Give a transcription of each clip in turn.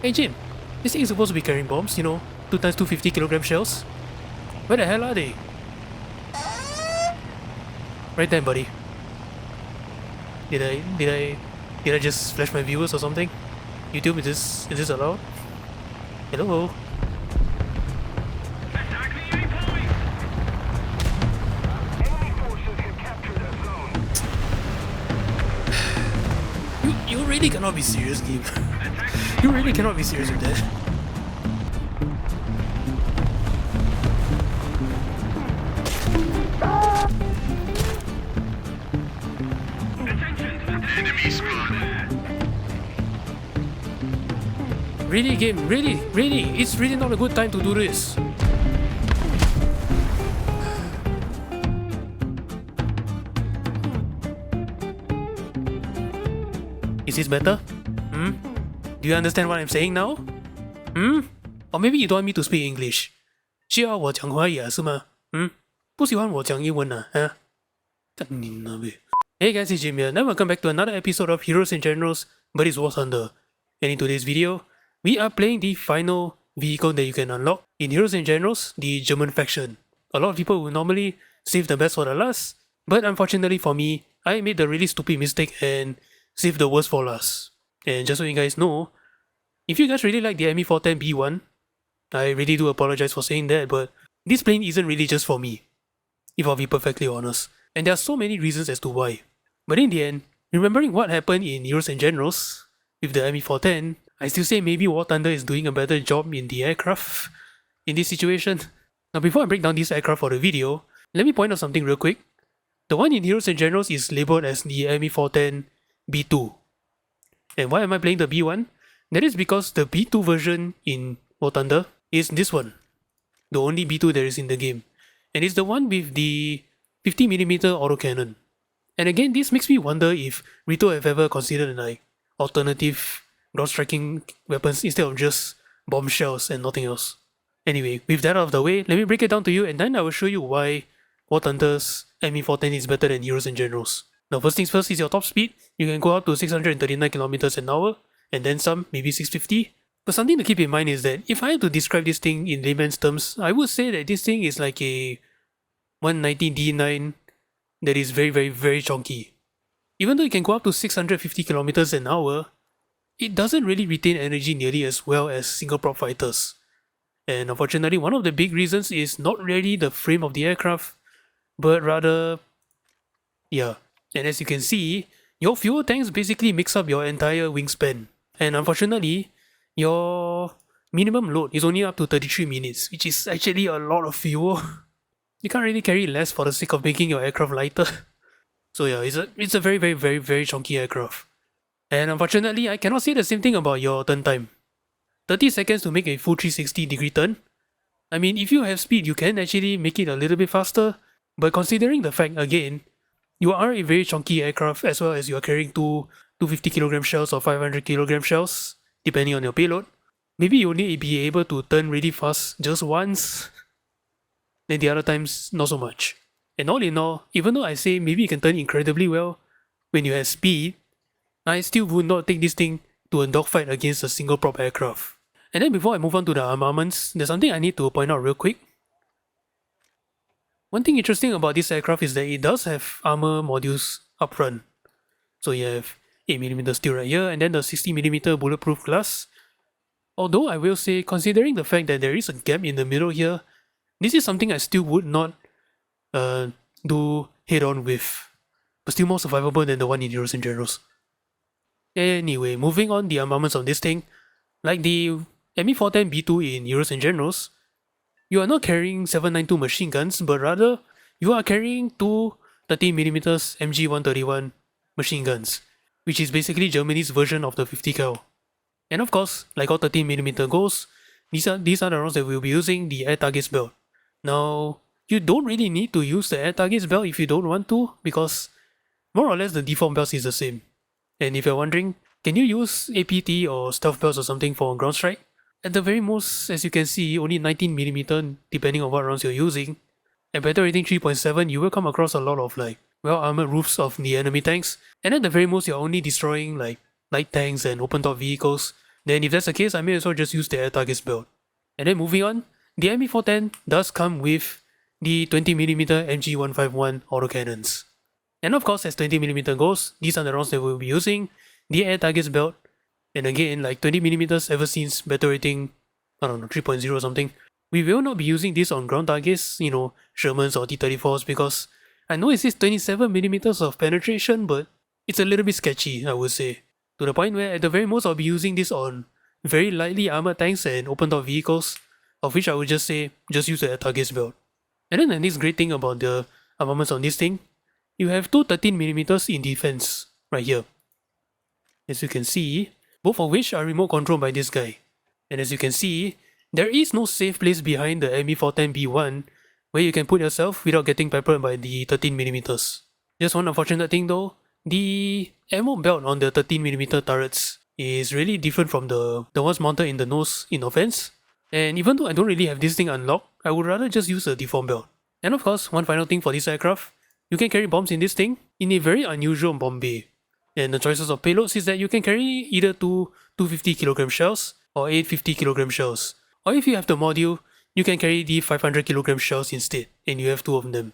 Hey Jim, this thing is supposed to be carrying bombs, you know, 2 times 250 kg shells. Where the hell are they? Right there, buddy. Did I just flash my viewers or something? YouTube, is this allowed? Hello? You really cannot be serious, game. You really cannot be serious with that. Really, game, really, it's really not a good time to do this. Is this better? Do you understand what I'm saying now? Or maybe you don't want me to speak English? 需要我讲华语啊，是吗？不喜欢我讲英文啊？啊？干你那呗。Hey guys, it's Jim here, and welcome back to another episode of Heroes and Generals, but it's warthunder. And in today's video, we are playing the final vehicle that you can unlock in Heroes and Generals, the German faction. A lot of people will normally save the best for the last, but unfortunately for me, I made the really stupid mistake and saved the worst for last. And just so you guys know, if you guys really like the ME410B1, I really do apologize for saying that, but this plane isn't really just for me, if I'll be perfectly honest. And there are so many reasons as to why. But in the end, remembering what happened in Heroes and Generals with the ME410, I still say maybe War Thunder is doing a better job in the aircraft in this situation. Now before I break down this aircraft for the video, let me point out something real quick. The one in Heroes and Generals is labeled as the ME410B2. And why am I playing the B1? That is because the B2 version in War Thunder is this one. The only B2 there is in the game. And it's the one with the 50mm autocannon. And again, this makes me wonder if Rito have ever considered like alternative ground striking weapons instead of just bombshells and nothing else. Anyway, with that out of the way, let me break it down to you and then I will show you why War Thunder's ME410 is better than Heroes and Generals. Now first things first is your top speed. You can go up to 639 km an hour and then some, maybe 650. But something to keep in mind is that if I had to describe this thing in layman's terms, I would say that this thing is like a 190D9 that is very chunky. Even though it can go up to 650 km an hour, it doesn't really retain energy nearly as well as single prop fighters. And unfortunately, one of the big reasons is not really the frame of the aircraft, but rather, yeah. And as you can see, your fuel tanks basically makes up your entire wingspan. And unfortunately, your minimum load is only up to 33 minutes, which is actually a lot of fuel. You can't really carry less for the sake of making your aircraft lighter. So yeah, it's a very chunky aircraft. And unfortunately, I cannot say the same thing about your turn time. 30 seconds to make a full 360-degree turn. I mean, if you have speed, you can actually make it a little bit faster, but considering the fact, again, you are a very chunky aircraft as well as you are carrying two 250kg shells or 500kg shells, depending on your payload, maybe you only be able to turn really fast just once, then the other times not so much. And all in all, even though I say maybe you can turn incredibly well when you have speed, I still would not take this thing to a dogfight against a single prop aircraft. And then before I move on to the armaments, there's something I need to point out real quick. One thing interesting about this aircraft is that it does have armor modules up front. So you have 8mm steel right here and then the 60mm bulletproof glass. Although I will say, considering the fact that there is a gap in the middle here, this is something I still would not do head on with, but still more survivable than the one in Heroes and Generals. Anyway, moving on the armaments of this thing, like the ME410B2 in Heroes and Generals, you are not carrying 7.92 machine guns, but rather you are carrying two 13mm MG131 machine guns, which is basically Germany's version of the 50 cal. And of course, like all 13mm goes, these are the rounds that we'll be using the air targets belt. Now, you don't really need to use the air targets belt if you don't want to, because more or less the default belt is the same. And if you're wondering, can you use APT or stealth belts or something for ground strike? At the very most, as you can see, only 19mm depending on what rounds you're using. At battle rating 3.7, you will come across a lot of like well-armored roofs of the enemy tanks, and at the very most you're only destroying like light tanks and open top vehicles, then if that's the case, I may as well just use the air targets belt. And then moving on, the ME410 does come with the 20mm MG151 autocannons. And of course, as 20mm goes, these are the rounds that we'll be using, the air targets belt, and again, like 20mm ever since battle rating, I don't know, 3.0 or something, we will not be using this on ground targets, you know, Shermans or T-34s, because I know it says 27mm of penetration, but it's a little bit sketchy, I would say. To the point where at the very most I'll be using this on very lightly armored tanks and open top vehicles, of which I would just say, just use the air targets belt. And then the next great thing about the armaments on this thing, you have two 13mm in defense, right here. As you can see, both of which are remote controlled by this guy. And as you can see, there is no safe place behind the ME410B1 where you can put yourself without getting peppered by the 13mm. Just one unfortunate thing though, the ammo belt on the 13mm turrets is really different from the ones mounted in the nose in offense. And even though I don't really have this thing unlocked, I would rather just use a default belt. And of course, one final thing for this aircraft, you can carry bombs in this thing in a very unusual bomb bay. And the choices of payloads is that you can carry either two 250kg shells or 850kg shells. Or if you have the module, you can carry the 500kg shells instead, and you have two of them.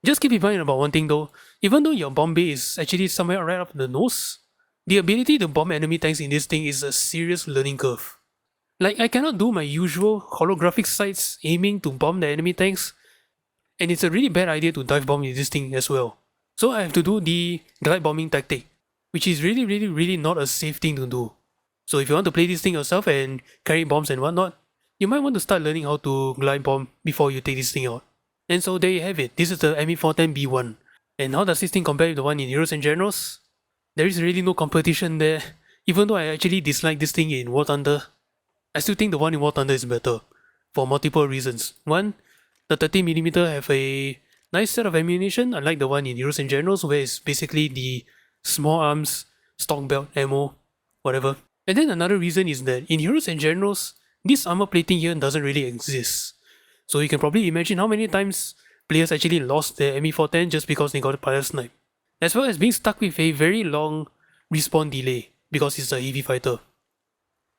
Just keep in mind about one thing though, even though your bomb bay is actually somewhere right up the nose, the ability to bomb enemy tanks in this thing is a serious learning curve. Like, I cannot do my usual holographic sights aiming to bomb the enemy tanks, and it's a really bad idea to dive bomb in this thing as well. So I have to do the glide bombing tactic, which is really not a safe thing to do. So if you want to play this thing yourself and carry bombs and whatnot, you might want to start learning how to glide bomb before you take this thing out. And so there you have it, this is the ME410B1. And how does this thing compare with the one in Heroes and Generals? There is really no competition there. Even though I actually dislike this thing in War Thunder, I still think the one in War Thunder is better, for multiple reasons. One, the 13mm have a nice set of ammunition, unlike the one in Heroes and Generals, where it's basically the small arms, stock belt, ammo, whatever. And then another reason is that in Heroes and Generals, this armor plating here doesn't really exist. So you can probably imagine how many times players actually lost their ME410 just because they got a pilot snipe. As well as being stuck with a very long respawn delay, because it's a heavy fighter.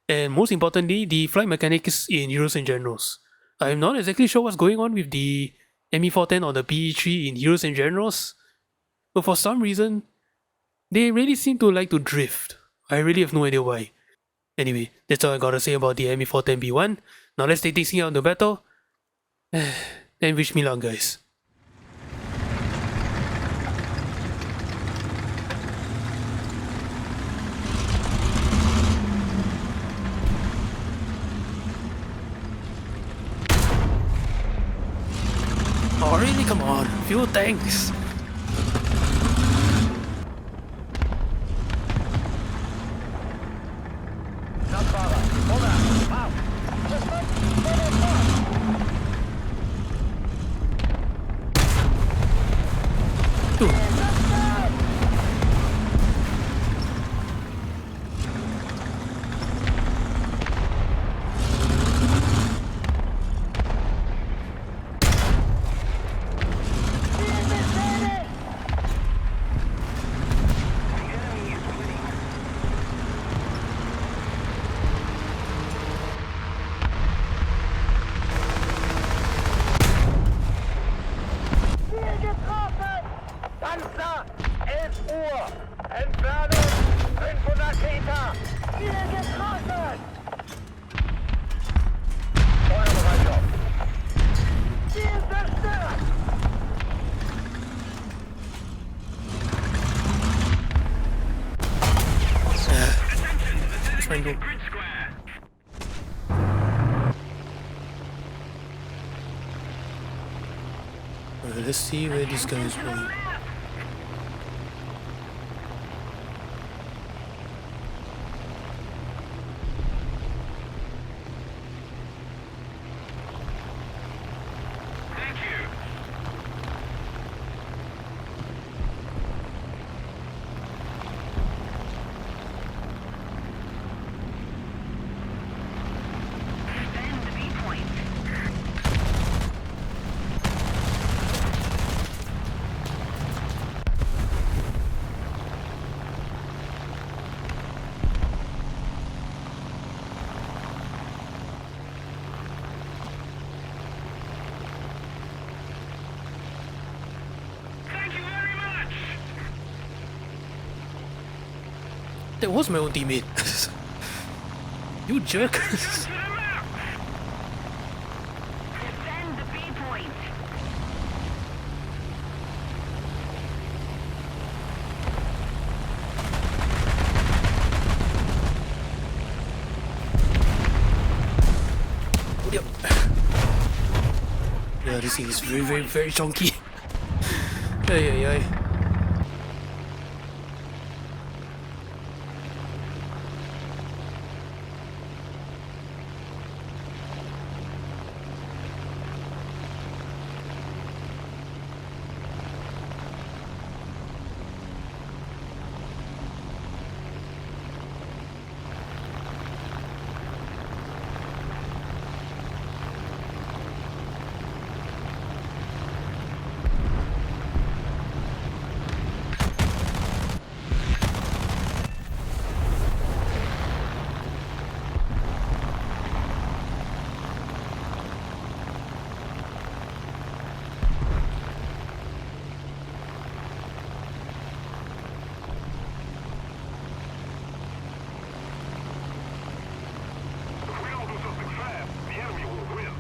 And most importantly, the flight mechanics in Heroes and Generals. I'm not exactly sure what's going on with the ME410 or the PE3 in Heroes and Generals, but for some reason, they really seem to like to drift. I really have no idea why. Anyway, that's all I gotta say about the ME410B1. Now let's take this thing out of the battle, and wish me luck, guys. Oh really? Come on, fuel tanks! Dude. Panzer, 11 Uhr. Entfernung 500 Meter. Ziel getroffen. Feuerbereitschaft. Ziel zerstört. Let's find out. Let's see where this guy is going. That was my own teammate. You jerk. To the left! Defend the B point. Yep. Yeah, this thing is very chunky. Ay. If we don't do something fast, the enemy will win.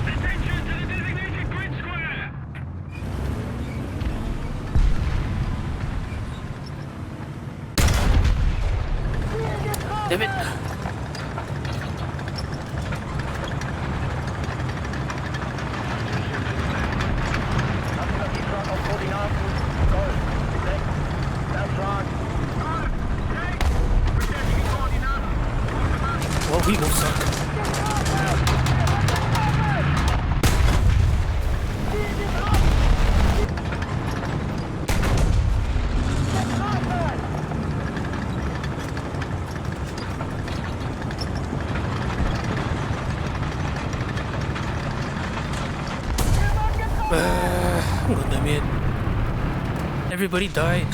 Attention to the designated grid square! Damn it. Navigativ auf Koordinaten. Gold. 6. Abschlag. Bestätige Koordinaten. Well, we both suck. God damn it. Everybody died.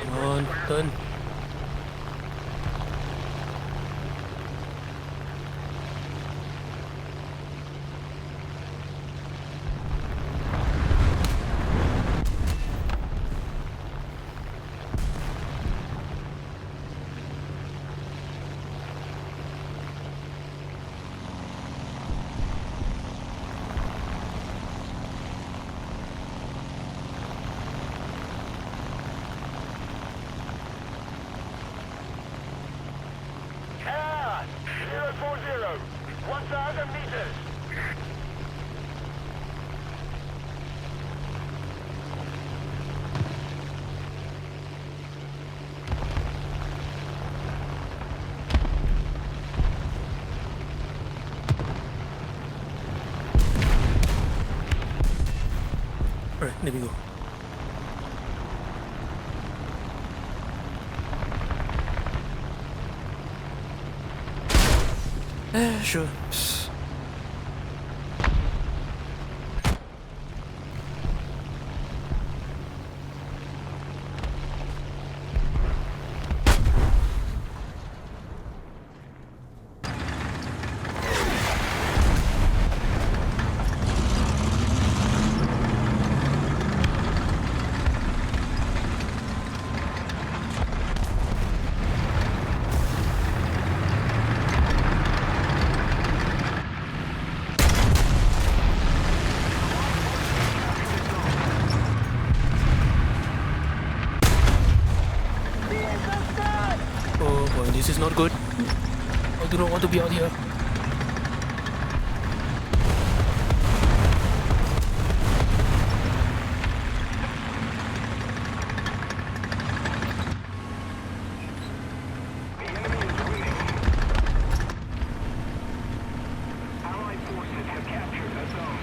Come on, done. 100 meters. Alright, there we go. Sure. Oh boy, this is not good. I do not want to be out here. Allied forces have captured a zone.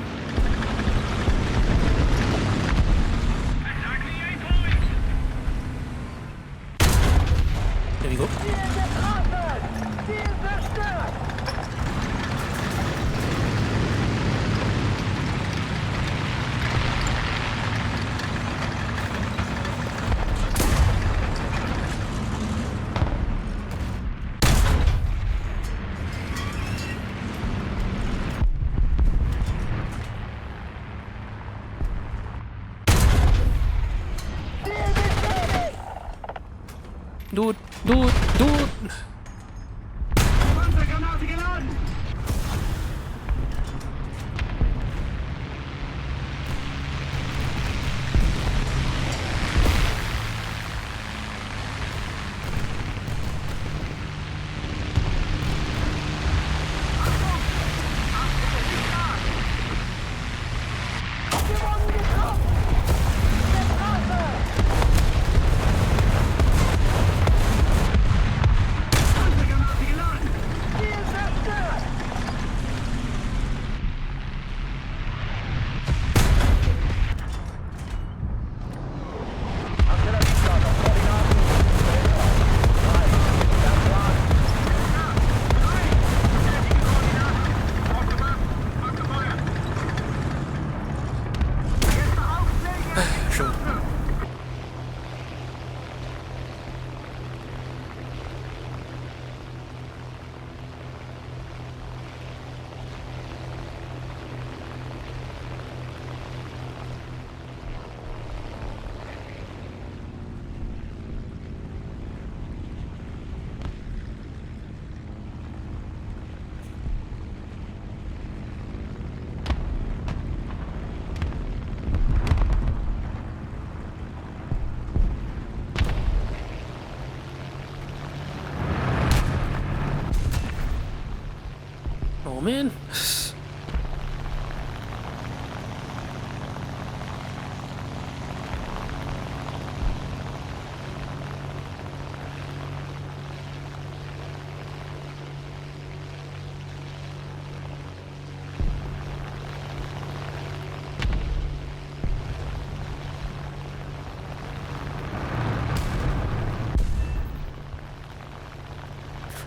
There we go. Dude. Panzergranate geladen! Panzergranate geladen! Artilleriestarter, Koordinaten. Drei, der Plan. Sure. Oh man.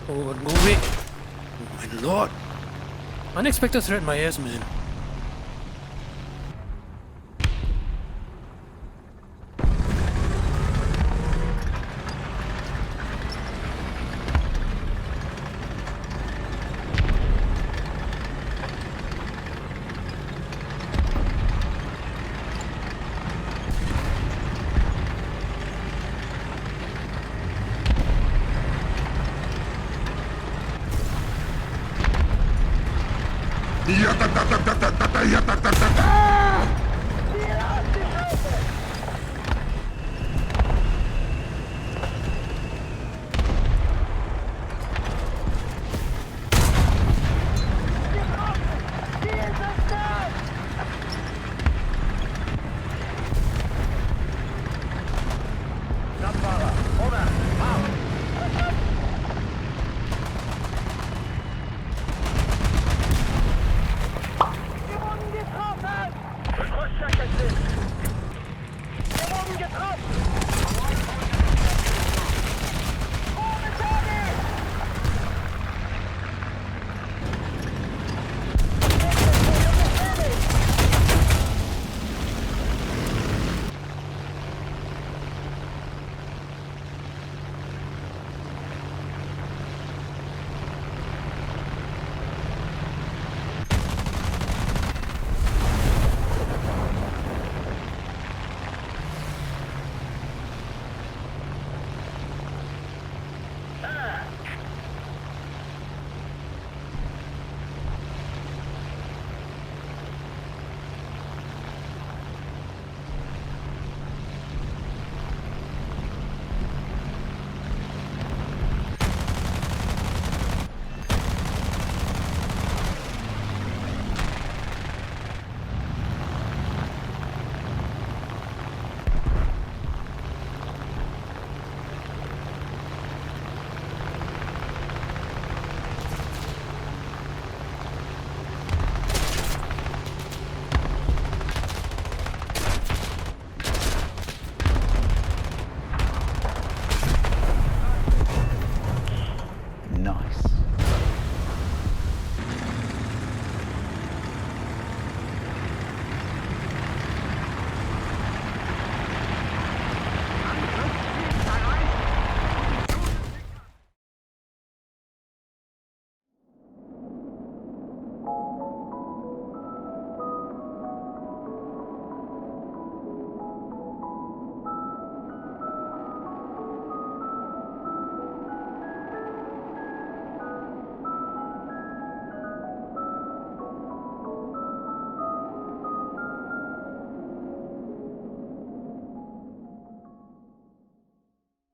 Oh, go away. Oh my lord. Unexpected threat, my ass, man. Ya, ta, ta, ta, ta, ta, ta, ta, ya, ta, ta, ta, ta.